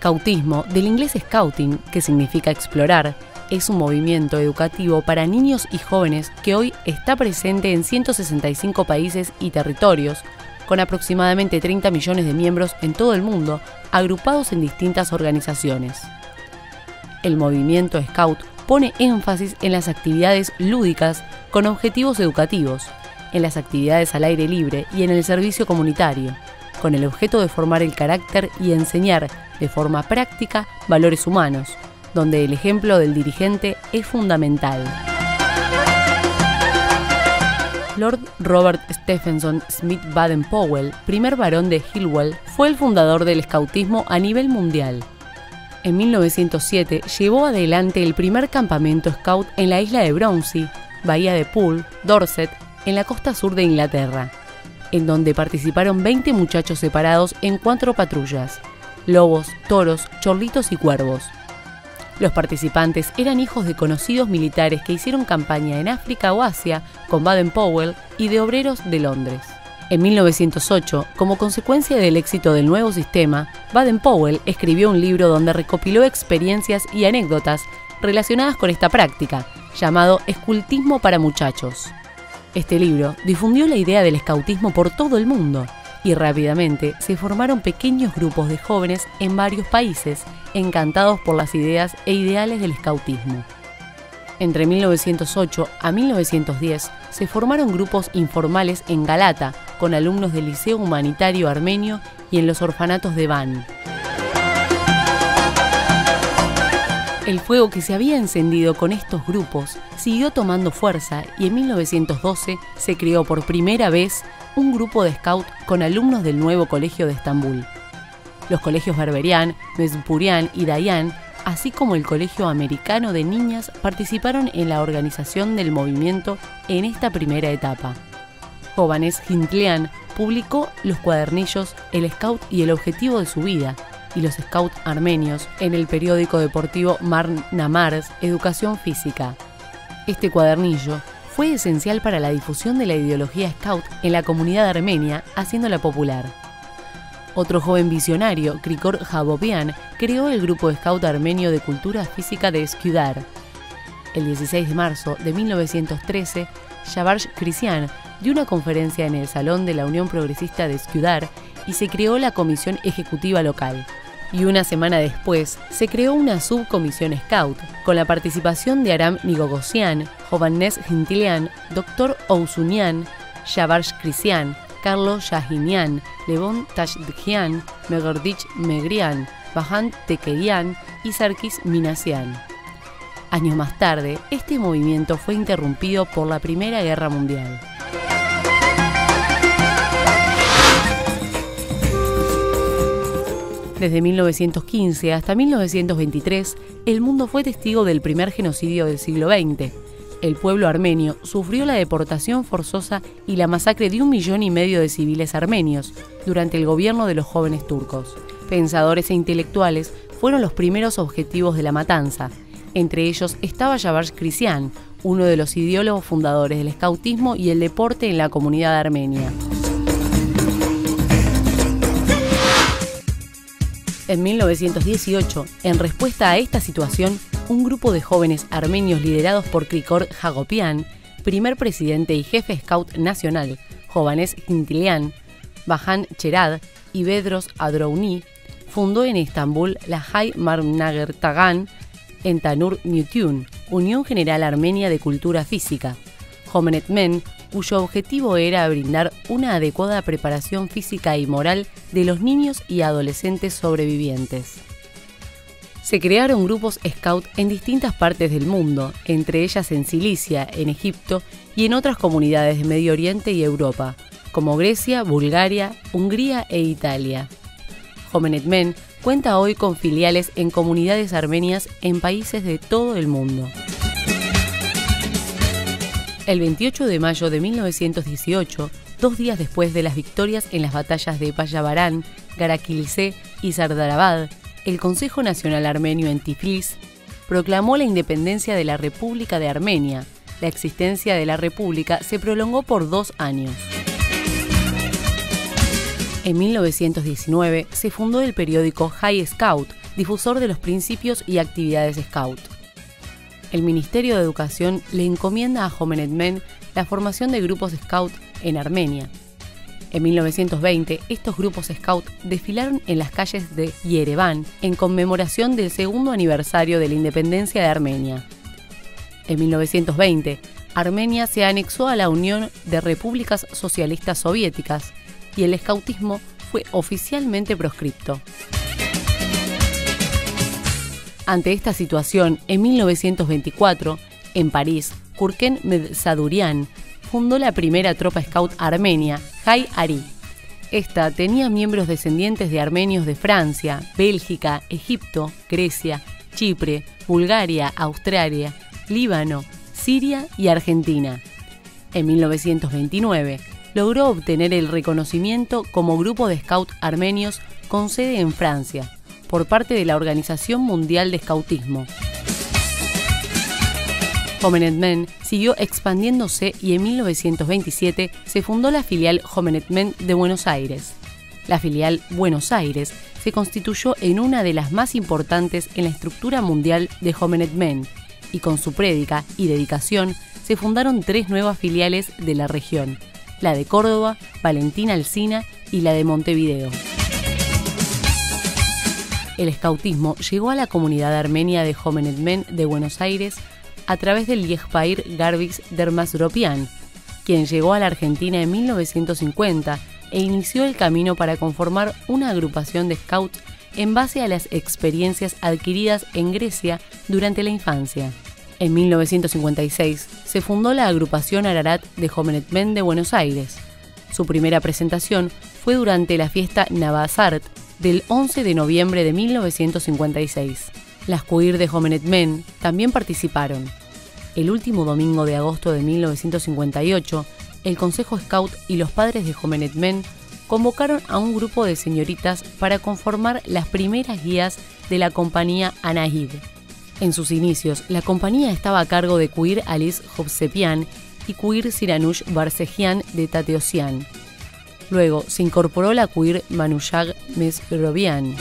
Scoutismo, del inglés scouting, que significa explorar, es un movimiento educativo para niños y jóvenes que hoy está presente en 165 países y territorios, con aproximadamente 30 millones de miembros en todo el mundo, agrupados en distintas organizaciones. El movimiento Scout pone énfasis en las actividades lúdicas con objetivos educativos, en las actividades al aire libre y en el servicio comunitario, con el objeto de formar el carácter y enseñar de forma práctica valores humanos, donde el ejemplo del dirigente es fundamental. Lord Robert Stephenson Smith Baden-Powell, primer barón de Hillwell, fue el fundador del scoutismo a nivel mundial. En 1907 llevó adelante el primer campamento scout en la isla de Brownsea, bahía de Poole, Dorset, en la costa sur de Inglaterra, en donde participaron 20 muchachos separados en 4 patrullas: lobos, toros, chorlitos y cuervos. Los participantes eran hijos de conocidos militares que hicieron campaña en África o Asia con Baden-Powell y de obreros de Londres. En 1908, como consecuencia del éxito del nuevo sistema, Baden-Powell escribió un libro donde recopiló experiencias y anécdotas relacionadas con esta práctica, llamado Escultismo para Muchachos. Este libro difundió la idea del escautismo por todo el mundo y rápidamente se formaron pequeños grupos de jóvenes en varios países encantados por las ideas e ideales del escautismo. Entre 1908 a 1910 se formaron grupos informales en Galata con alumnos del Liceo Humanitario Armenio y en los orfanatos de Van. El fuego que se había encendido con estos grupos siguió tomando fuerza y en 1912 se creó por primera vez un grupo de scout con alumnos del nuevo colegio de Estambul. Los colegios Berberian, Mesburian y Dayan, así como el Colegio Americano de Niñas, participaron en la organización del movimiento en esta primera etapa. Johannes Hintlian publicó los cuadernillos El Scout y el objetivo de su vida y los Scouts armenios en el periódico deportivo Mar-Namars Educación Física. Este cuadernillo fue esencial para la difusión de la ideología scout en la comunidad armenia, haciéndola popular. Otro joven visionario, Grigor Jabobian, creó el grupo scout armenio de cultura física de Skudar. El 16 de marzo de 1913, Jabarsh Krisian dio una conferencia en el Salón de la Unión Progresista de Skudar y se creó la comisión ejecutiva local. Y una semana después se creó una subcomisión scout, con la participación de Aram Nigogosian, Johannes Hintlian, Dr. Ousunian, Jabarsh Krisian, Carlo Shahinian, Levon Tashdjian, Megordich Megrian, Bahan Tekerian y Sarkis Minasian. Años más tarde, este movimiento fue interrumpido por la Primera Guerra Mundial. Desde 1915 hasta 1923, el mundo fue testigo del primer genocidio del siglo XX. El pueblo armenio sufrió la deportación forzosa y la masacre de 1,5 millones de civiles armenios durante el gobierno de los jóvenes turcos. Pensadores e intelectuales fueron los primeros objetivos de la matanza. Entre ellos estaba Jabarsh Krisian, uno de los ideólogos fundadores del escautismo y el deporte en la comunidad armenia. En 1918, en respuesta a esta situación, un grupo de jóvenes armenios liderados por Grigor Jabobian, primer presidente y jefe scout nacional, Johannes Hintlian, Bahan Cherad y Bedros Adrouni, fundó en Estambul la Hay Marnagertagan en Tanur Newtun, Unión General Armenia de Cultura Física, Jomenetmen, cuyo objetivo era brindar una adecuada preparación física y moral de los niños y adolescentes sobrevivientes. Se crearon grupos scout en distintas partes del mundo, entre ellas en Cilicia, en Egipto, y en otras comunidades de Medio Oriente y Europa, como Grecia, Bulgaria, Hungría e Italia. Jomenetmen cuenta hoy con filiales en comunidades armenias en países de todo el mundo. El 28 de mayo de 1918, 2 días después de las victorias en las batallas de Payabarán, Garakilise y Sardarabad, el Consejo Nacional Armenio en Tiflis proclamó la independencia de la República de Armenia. La existencia de la República se prolongó por 2 años. En 1919 se fundó el periódico High Scout, difusor de los principios y actividades Scout. El Ministerio de Educación le encomienda a Jomenet Men la formación de grupos Scout en Armenia. En 1920, estos grupos Scout desfilaron en las calles de Yerevan en conmemoración del segundo aniversario de la independencia de Armenia. En 1920, Armenia se anexó a la Unión de Repúblicas Socialistas Soviéticas y el escautismo fue oficialmente proscripto. Ante esta situación, en 1924, en París, Jurken Medzadurian fundó la primera tropa scout armenia, Hay Ari. Esta tenía miembros descendientes de armenios de Francia, Bélgica, Egipto, Grecia, Chipre, Bulgaria, Australia, Líbano, Siria y Argentina. En 1929, logró obtener el reconocimiento como grupo de scout armenios con sede en Francia, por parte de la Organización Mundial de Scoutismo. Jomenet Men siguió expandiéndose y en 1927 se fundó la filial Jomenet Men de Buenos Aires. La filial Buenos Aires se constituyó en una de las más importantes en la estructura mundial de Jomenet Men y con su prédica y dedicación se fundaron 3 nuevas filiales de la región, la de Córdoba, Valentín Alsina y la de Montevideo. El escautismo llegó a la comunidad armenia de Jomenet Men de Buenos Aires a través del Yehpair Garbis Dermasropian, quien llegó a la Argentina en 1950 e inició el camino para conformar una agrupación de scouts en base a las experiencias adquiridas en Grecia durante la infancia. En 1956 se fundó la agrupación Ararat de Jomenet Men de Buenos Aires. Su primera presentación fue durante la fiesta Navasart del 11 de noviembre de 1956. Las Queer de Jomenet Men también participaron. El último domingo de agosto de 1958, el Consejo Scout y los padres de Jomenet Men convocaron a un grupo de señoritas para conformar las primeras guías de la compañía Anahid. En sus inicios, la compañía estaba a cargo de Queer Alice Hovsepian y Queer Siranush Barsegian de Tateosian. Luego se incorporó la Queer Manuyag Mesrovian.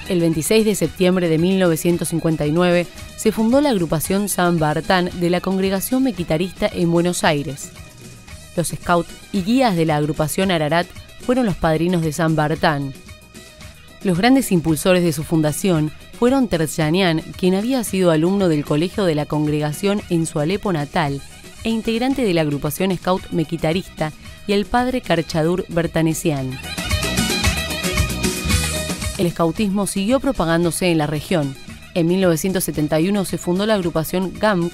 El 26 de septiembre de 1959 se fundó la agrupación San Bartán de la Congregación Mequitarista en Buenos Aires. Los scouts y guías de la agrupación Ararat fueron los padrinos de San Bartán. Los grandes impulsores de su fundación fueron Terjanian, quien había sido alumno del colegio de la congregación en su Alepo natal e integrante de la agrupación scout mequitarista, y el padre Karchadur Bertanesian. El scoutismo siguió propagándose en la región. En 1971 se fundó la agrupación GAMC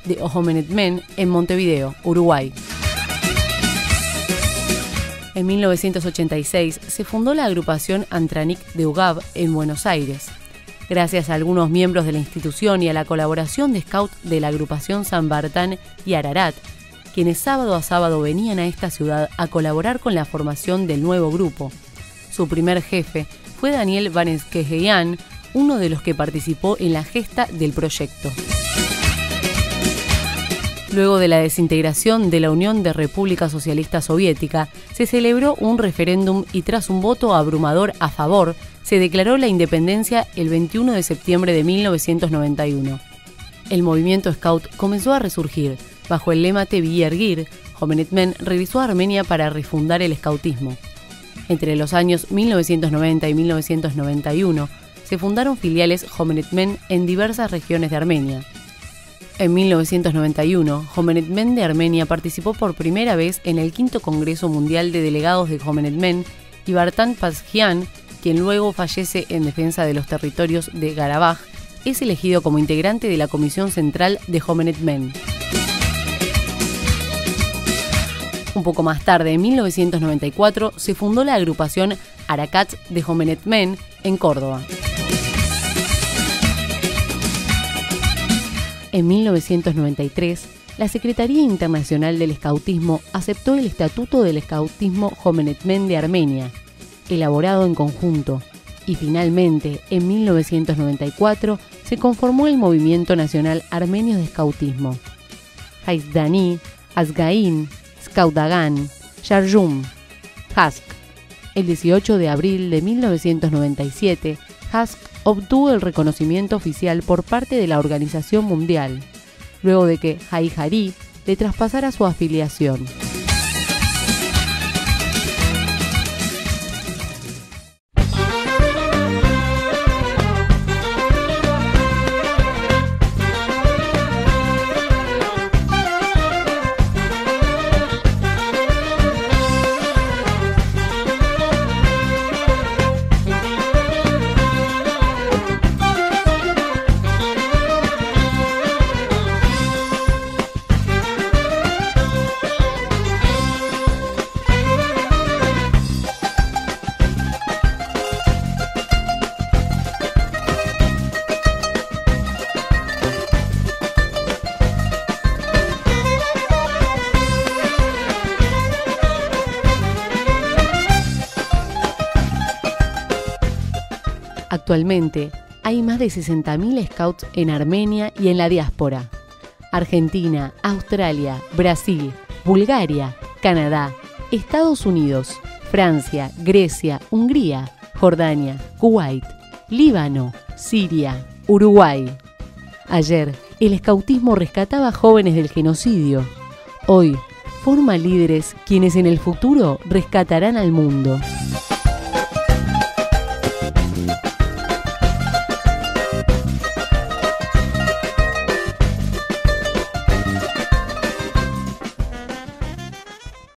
de Jomenet Men en Montevideo, Uruguay. En 1986 se fundó la agrupación Antranik de UGAB en Buenos Aires. Gracias a algunos miembros de la institución y a la colaboración de scouts de la agrupación San Bartán y Ararat, quienes sábado a sábado venían a esta ciudad a colaborar con la formación del nuevo grupo. Su primer jefe fue Daniel Vaneskejian, uno de los que participó en la gesta del proyecto. Luego de la desintegración de la Unión de República Socialista Soviética, se celebró un referéndum y tras un voto abrumador a favor, se declaró la independencia el 21 de septiembre de 1991. El movimiento scout comenzó a resurgir. Bajo el lema Teviyergir, Jomenet Men regresó a Armenia para refundar el scoutismo. Entre los años 1990 y 1991, se fundaron filiales Jomenet Men en diversas regiones de Armenia. En 1991, Jomenet Men de Armenia participó por primera vez en el V Congreso Mundial de Delegados de Jomenet Men y Bartan Pazgian, quien luego fallece en defensa de los territorios de Garabaj, es elegido como integrante de la Comisión Central de Jomenet Men. Un poco más tarde, en 1994, se fundó la agrupación Aracats de Jomenet Men en Córdoba. En 1993, la Secretaría Internacional del Scoutismo aceptó el Estatuto del Scoutismo Jomenet Men de Armenia, elaborado en conjunto, y finalmente, en 1994, se conformó el Movimiento Nacional Armenio de Scoutismo. Haizdani, Asgaín, Skaudagan, Yarjum, Hask. El 18 de abril de 1997, Hask obtuvo el reconocimiento oficial por parte de la Organización Mundial, luego de que Haihari le traspasara su afiliación. Actualmente hay más de 60.000 scouts en Armenia y en la diáspora. Argentina, Australia, Brasil, Bulgaria, Canadá, Estados Unidos, Francia, Grecia, Hungría, Jordania, Kuwait, Líbano, Siria, Uruguay. Ayer, el escautismo rescataba jóvenes del genocidio. Hoy, forma líderes quienes en el futuro rescatarán al mundo.